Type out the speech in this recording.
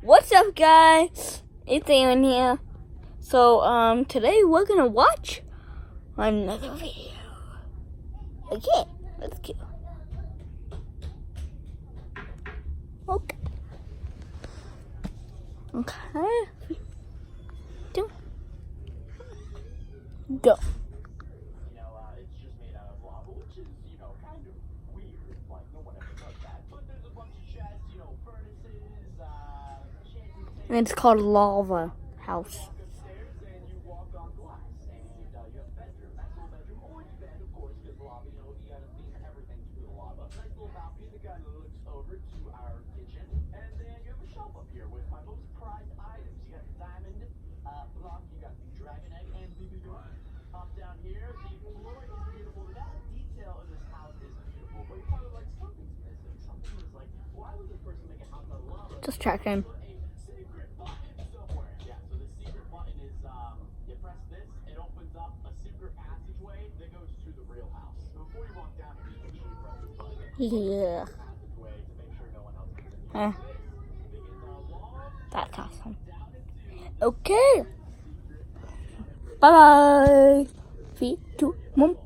What's up, guys? It's Aaron here. So, today we're gonna watch another video. Okay, let's go. Okay. Go. It's just made out of lava, which is, kind of weird. Like, no one ever does that. But there's a bunch of chests, furnaces, shanties. And it's called Lava House. Walk upstairs and you walk on glass. And you have a bedroom. Nice little bedroom. Always bed, of course, because lava, you gotta theme everything to the lava. Nice little balcony that kind of looks over to our kitchen. And then you have a shelf up here with my most prized items. You got the diamond block, you got the dragon egg, and BB gun. Up down here, the floor is beautiful. That detail in this house is beautiful. But you're probably like, something's missing. Something was like, why would this person make a house out of lava? Just checking. Put a secret button somewhere. Yeah, so the secret button is, you press this, it opens up a secret passageway that goes to the real house. So before you walk down here, you make sure you press this button. Yeah. Passageway to make sure no one else comes in. Huh. Begins our long That's awesome. down into Okay. Bye bye. 3, 2, 1.